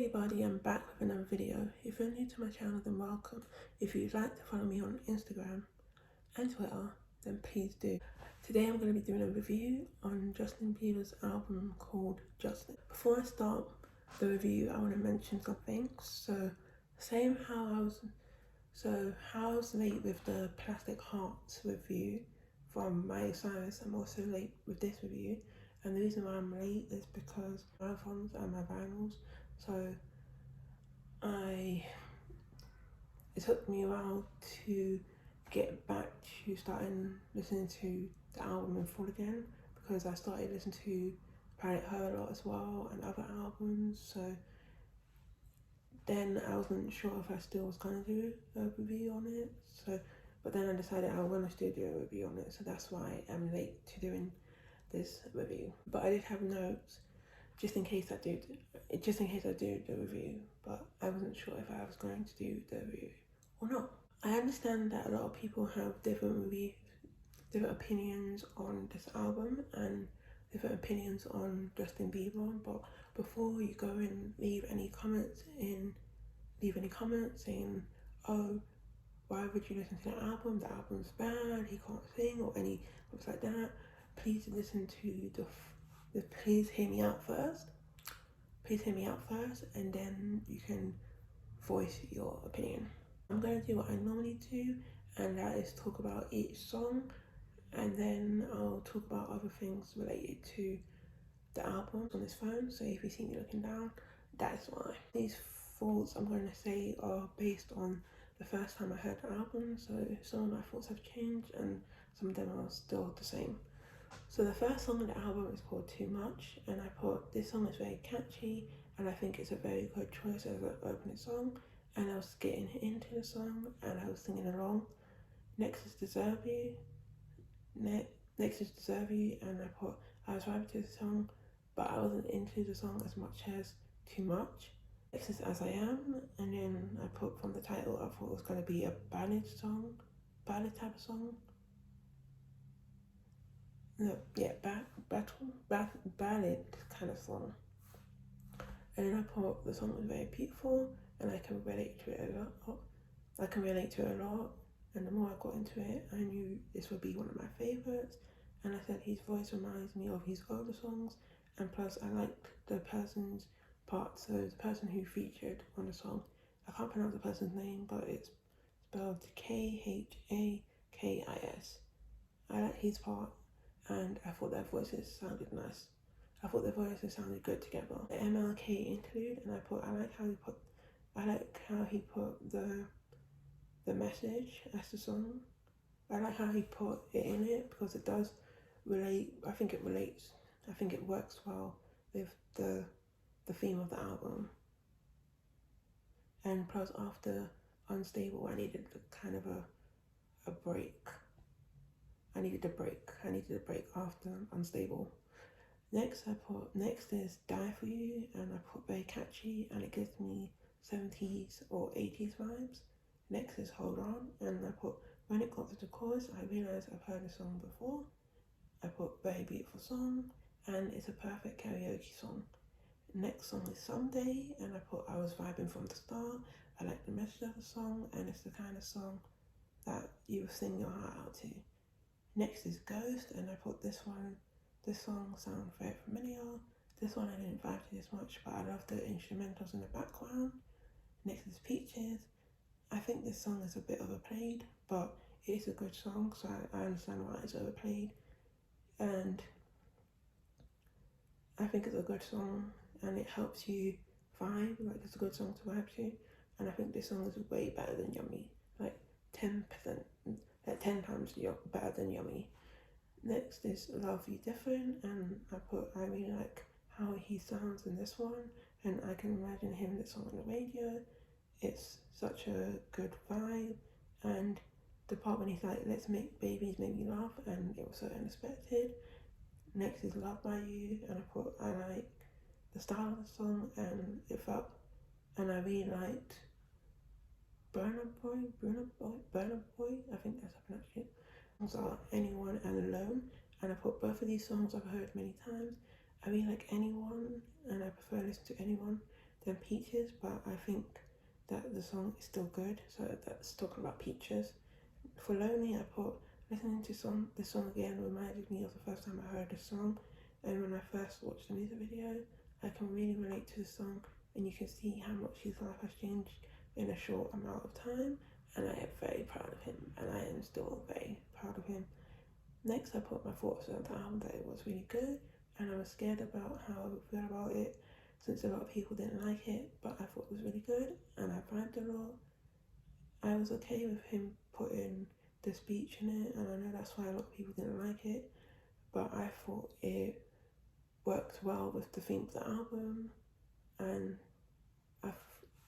everybody, I'm back with another video. If you're new to my channel, then welcome. If you'd like to follow me on Instagram and Twitter, then please do. Today I'm going to be doing a review on Justin Bieber's album called Justice. Before I start the review, I want to mention something. So how I was late with the Plastic Hearts review from Miley Cyrus, I'm also late with this review. And the reason why I'm late is because marathons and my vinyls. So it took me a while to get back to starting listening to the album in full again, because I started listening to Planet Her a lot as well and other albums. So then I wasn't sure if I still was going to do a review on it. But then I decided I want to still do a review on it. So that's why I'm late to doing this review. But I did have notes just in case I do the review, but I wasn't sure if I was going to do the review or not. I understand that a lot of people have different opinions on this album and different opinions on Justin Bieber, but before you go and leave any comments saying, oh, why would you listen to the album? The album's bad, he can't sing, or any stuff like that. Please please hear me out first. Please hear me out first, and then you can voice your opinion. I'm going to do what I normally do, and that is talk about each song, and then I'll talk about other things related to the album on this phone. So if you see me looking down, that's why. These thoughts I'm going to say are based on the first time I heard the album, so some of my thoughts have changed and some of them are still the same. So the first song on the album is called Too Much, and I thought this song is very catchy and I think it's a very good choice as an opening song, and I was getting into the song and I was singing along. Next is Deserve You, and I thought I was vibing to the song, but I wasn't into the song as much as Too Much. Next is As I Am, and then I put from the title I thought it was going to be a ballad type of song. No, yeah, ballad kind of song. And then I thought the song was very beautiful and I can relate to it a lot. And the more I got into it, I knew this would be one of my favourites. And I said his voice reminds me of his older songs, and plus I liked the person's part, so the person who featured on the song. I can't pronounce the person's name, but it's spelled Khakis. I like his part, and I thought their voices sounded nice. I thought their voices sounded good together. The MLK interlude, and I like how he put the message as the song. I like how he put it in it because it does relate. I think it relates. I think it works well with the theme of the album. And plus, after Unstable, I needed kind of a break. I needed a break after Unstable. Next is Die For You, and I put very catchy and it gives me 70s or 80s vibes. Next is Hold On, and I put when it got to the chorus, I realised I've heard the song before. I put very beautiful song, and it's a perfect karaoke song. Next song is Someday, and I put I was vibing from the start. I like the message of the song, and it's the kind of song that you will sing your heart out to. Next is Ghost, and I put this song sounds very familiar. This one I didn't vibe to this much, but I love the instrumentals in the background. Next is Peaches. I think this song is a bit overplayed, but it is a good song, so I understand why it's overplayed. And I think it's a good song, and it helps you vibe, like it's a good song to vibe to. And I think this song is way better than Yummy, like 10 times better than Yummy. Next is Love You Different, and I really like how he sounds in this one, and I can imagine hearing this song on the radio. It's such a good vibe, and the part when he's like, let's make babies make me laugh, and it was so unexpected. Next is Love By You, and I like the style of the song, and and I really liked Burner Boy, I think that's how I pronounce it. Songs are Anyone and Alone, and I put both of these songs I've heard many times. I really like Anyone, and I prefer to listen to Anyone than Peaches, but I think that the song is still good, so that's talking about Peaches. For Lonely, I put listening to this song again reminded me of the first time I heard the song, and when I first watched the music video, I can really relate to the song, and you can see how much his life has changed in a short amount of time, and I am very proud of him, and I am still very proud of him. Next, I put my thoughts on the album that it was really good, and I was scared about how I would feel about it, since a lot of people didn't like it, but I thought it was really good, and I vibed a lot. I was okay with him putting the speech in it, and I know that's why a lot of people didn't like it, but I thought it worked well with the theme of the album, and I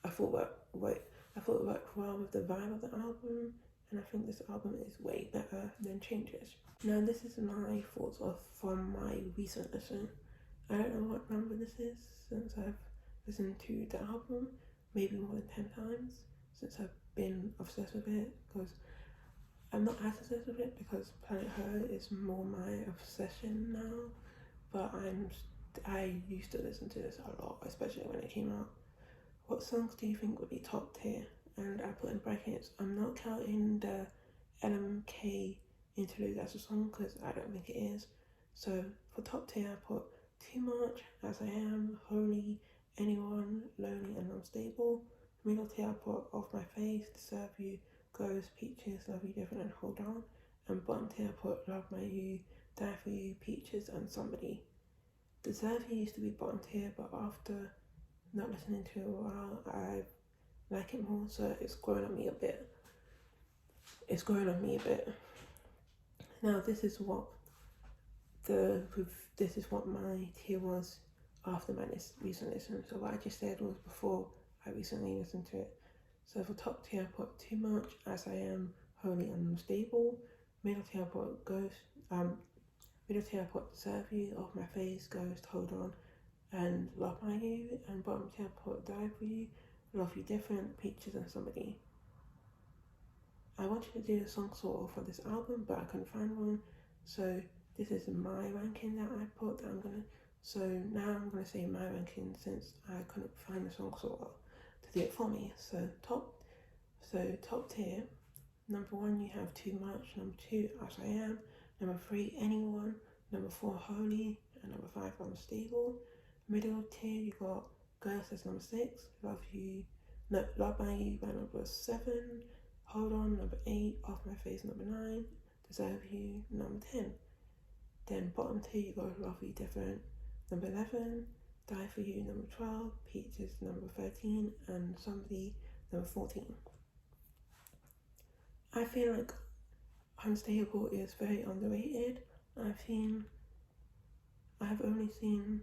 thought it worked well with the vibe of the album, and I think this album is way better than Changes. Now this is my thoughts from my recent listen. I don't know what number this is since I've listened to the album, maybe more than 10 times since I've been obsessed with it, because I'm not as obsessed with it because Planet Her is more my obsession now, but I used to listen to this a lot, especially when it came out. What songs do you think would be top tier? And I put in brackets, I'm not counting the LMK interlude as a song because I don't think it is. So for top tier, I put Too Much, As I Am, Holy, Anyone, Lonely and Unstable. Middle tier, I put Off My Face, Deserve You, Ghost, Peaches, Love You Different and Hold On. And bottom tier, I put Love My You, Die For You, Peaches and Somebody. Deserve You used to be bottom tier, but after not listening to it a while, I like it more, so it's growing on me a bit. Now this is what my tier was after my recent listen. So what I just said was before I recently listened to it. So for top tier, I put Too Much, As I Am, Holy and Unstable. Middle tier, I put Ghost. Middle tier, I put Deserve You, Off My Face, Ghost, Hold On, and Love My You. And bottom tier, I put Die For You, Love You Different, Peaches and Somebody. I wanted to do a song sort of for this album, but I couldn't find one. So this is my ranking that I put. So now I'm gonna say my ranking since I couldn't find a song sort of to do it for me. So top tier. Number 1, you have Too Much. Number 2, As I Am. Number 3, Anyone. Number 4, Holy. And number 5, Unstable. Middle tier, you got Ghost as number 6. Love My You by number 7. Hold On, number 8. Off My Face, number 9. Deserve You, number 10. Then bottom tier, you got Love You Different, number 11. Die For You, number 12. Peaches, number 13. And Somebody, number 14. I feel like Unstable is very underrated. I've only seen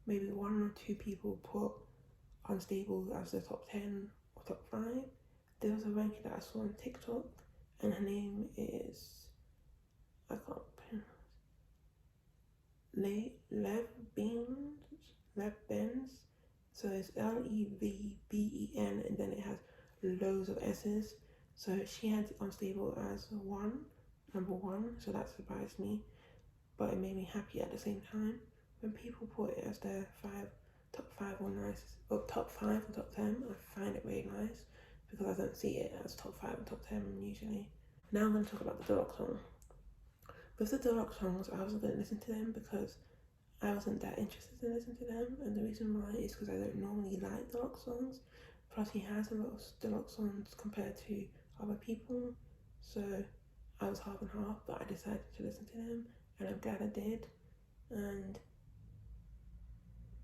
maybe 1 or 2 people put Unstable as their top 10 or top 5. There was a ranking that I saw on TikTok, and her name is, I can't pronounce, Lev Benz. So it's Levben, and then it has loads of S's. So she had Unstable as number 1, so that surprised me, but it made me happy at the same time. When people put it as their top 5 or top 10, I find it really nice because I don't see it as top 5 and top 10 usually. Now I'm going to talk about the deluxe song. With the deluxe songs, I wasn't going to listen to them because I wasn't that interested in listening to them, and the reason why is because I don't normally like deluxe songs. Plus he has a lot of deluxe songs compared to other people, so I was half and half, but I decided to listen to them, and I'm glad I did. And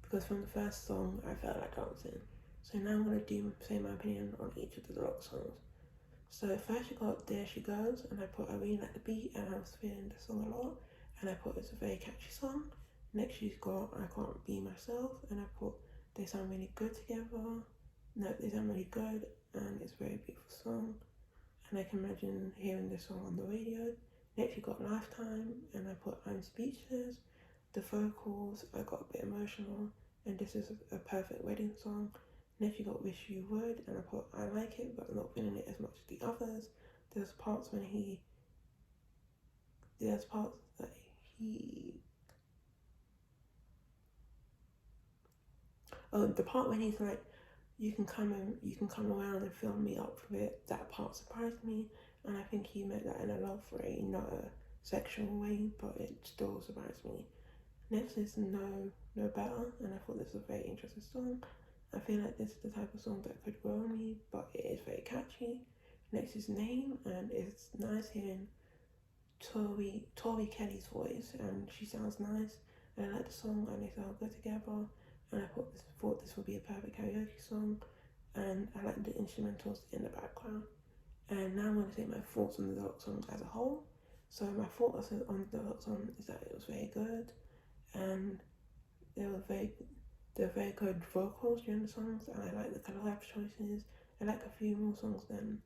because from the first song I felt like dancing. So now I'm going to say my opinion on each of the deluxe songs. So first you got There She Goes, and I put I really like the beat and I was feeling the song a lot, and I put it's a very catchy song. Next you got I Can't Be Myself, and I put they sound really good together. No, they sound really good, and it's a very beautiful song, and I can imagine hearing this song on the radio. Next you got Lifetime, and I put I'm Speechless. The vocals, I got a bit emotional, and this is a perfect wedding song. Next you got Wish You Would, and I put I like it, but I'm not feeling it as much as the others. There's parts that he Oh, the part when he's like, you can come around and fill me up with it, that part surprised me, and I think he meant that in a love way, not a sexual way, but it still surprised me. Next is No Better, and I thought this was a very interesting song. I feel like this is the type of song that could grow on me, but it is very catchy. Next is Name, and it's nice hearing Tori Kelly's voice, and she sounds nice, and I like the song, and they sound good together, and I thought this would be a perfect karaoke song, and I like the instrumentals in the background. And now I'm going to say my thoughts on the deluxe song as a whole. So my thoughts on the deluxe song is that it was very good, and there were very good vocals during the songs, and I like the collab choices. I like a few more songs than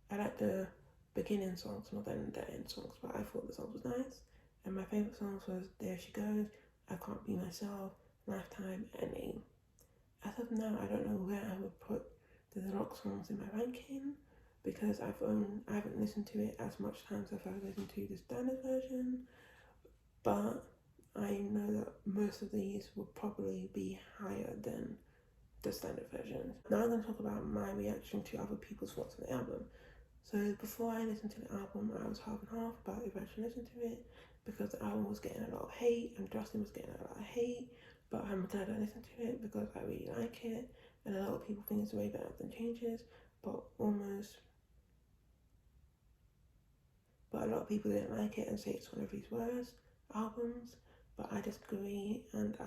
I like the beginning songs more than the end songs, but I thought the song was nice. And my favourite songs was There She Goes, I Can't Be Myself, Lifetime, and Name. As of now, I don't know where I would put the deluxe songs in my ranking, because I haven't listened to it as much times as I've listened to the standard version, but I know that most of these will probably be higher than the standard version. Now I'm going to talk about my reaction to other people's thoughts on the album. So before I listened to the album, I was half and half about if I should listen to it, because the album was getting a lot of hate and Justin was getting a lot of hate, but I'm glad I listened to it because I really like it, and a lot of people think it's way better than Changes, but a lot of people didn't like it and say it's one of his worst albums, but I disagree, and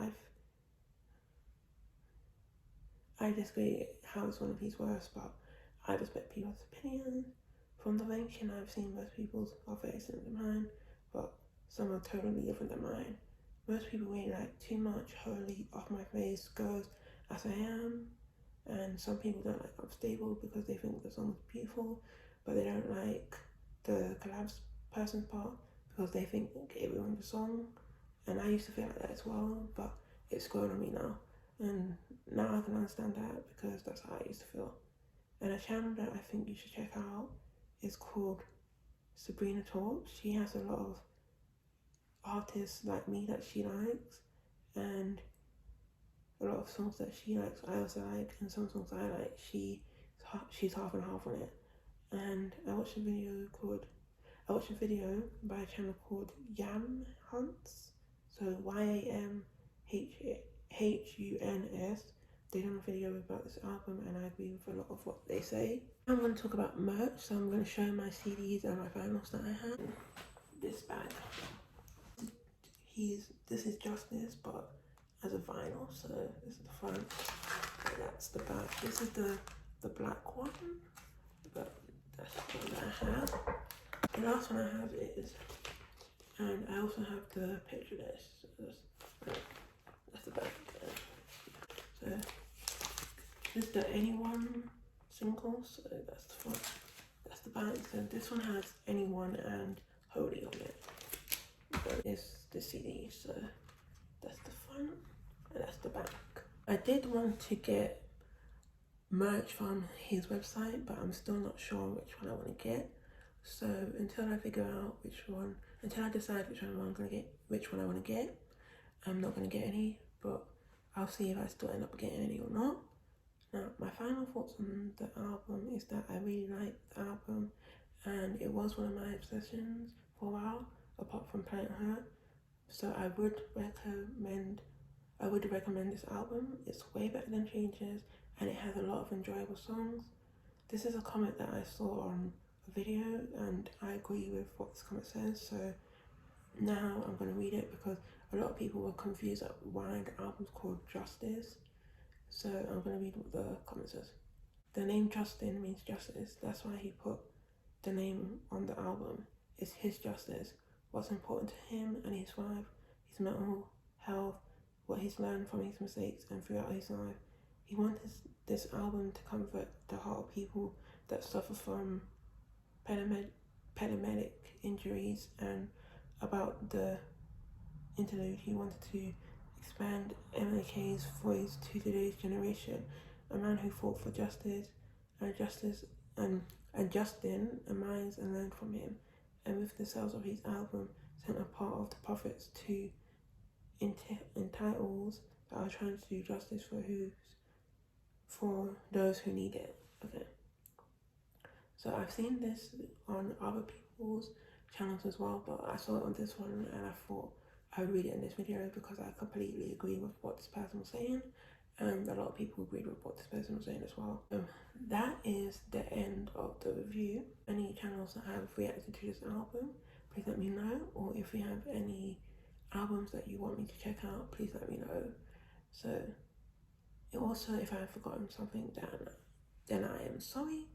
I disagree how it's one of his worst, but I respect people's opinions. From the ranking I've seen, most people's are very similar to mine, but some are totally different than mine. Most people really like Too Much, Holy, Off My Face, Goes, As I Am, and some people don't like Unstable because they think the song is beautiful, but they don't like the collabs person's part because they think it ruined the song, and I used to feel like that as well, but it's grown on me now, and now I can understand that because that's how I used to feel. And a channel that I think you should check out is called Sabrina Talks. She has a lot of artists like me that she likes, and a lot of songs that she likes I also like, and some songs I like she's half and half on it. And I watched a video by a channel called Yam Hunts, so YAMHUNS. They done a video about this album, and I agree with a lot of what they say. I'm going to talk about merch, so I'm going to show my CDs and my vinyls that I have. This bag. This is Justice, but as a vinyl, so this is the front, and that's the back. This is the black one, but that's the one that I have. The last one I have is, and I also have the picture list. So that's the back again. So this is the Anyone single, so that's the front. That's the back. So this one has Anyone and Holy on it. But it's the CD, so that's the front and that's the back. I did want to get merch from his website, but I'm still not sure which one I want to get. So until I decide which one I'm gonna get, which one I want to get, I'm not gonna get any, but I'll see if I still end up getting any or not. Now, my final thoughts on the album is that I really like the album, and it was one of my obsessions for a while, apart from Planet Hurt. So I would recommend this album. It's way better than Changes, and it has a lot of enjoyable songs. This is a comment that I saw on a video, and I agree with what this comment says, so now I'm going to read it because a lot of people were confused at why the album's called Justice. So I'm going to read what the comment says. The name Justin means justice. That's why he put the name on the album. It's his justice, what's important to him and his wife, his mental health, what he's learned from his mistakes and throughout his life. He wanted this album to comfort the heart of people that suffer from pedematic injuries, and about the interlude, he wanted to expand MLK's voice to today's generation, a man who fought for justice, and Justin admires and learned from him, and with the sales of his album, sent a part of the profits to entitles I was trying to do justice for those who need it. Okay. So I've seen this on other people's channels as well, but I saw it on this one and I thought I would read it in this video because I completely agree with what this person was saying, and a lot of people agreed with what this person was saying as well. That is the end of the review. Any channels that have reacted to this album, please let me know, or if you have any albums that you want me to check out, please let me know. So also, if I have forgotten something, then I am sorry,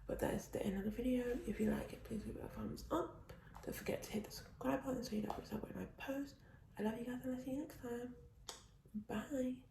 but that is the end of the video. If you like it, please give it a thumbs up. Don't forget to hit the subscribe button so you don't miss out when I post. I love you guys and I'll see you next time. Bye.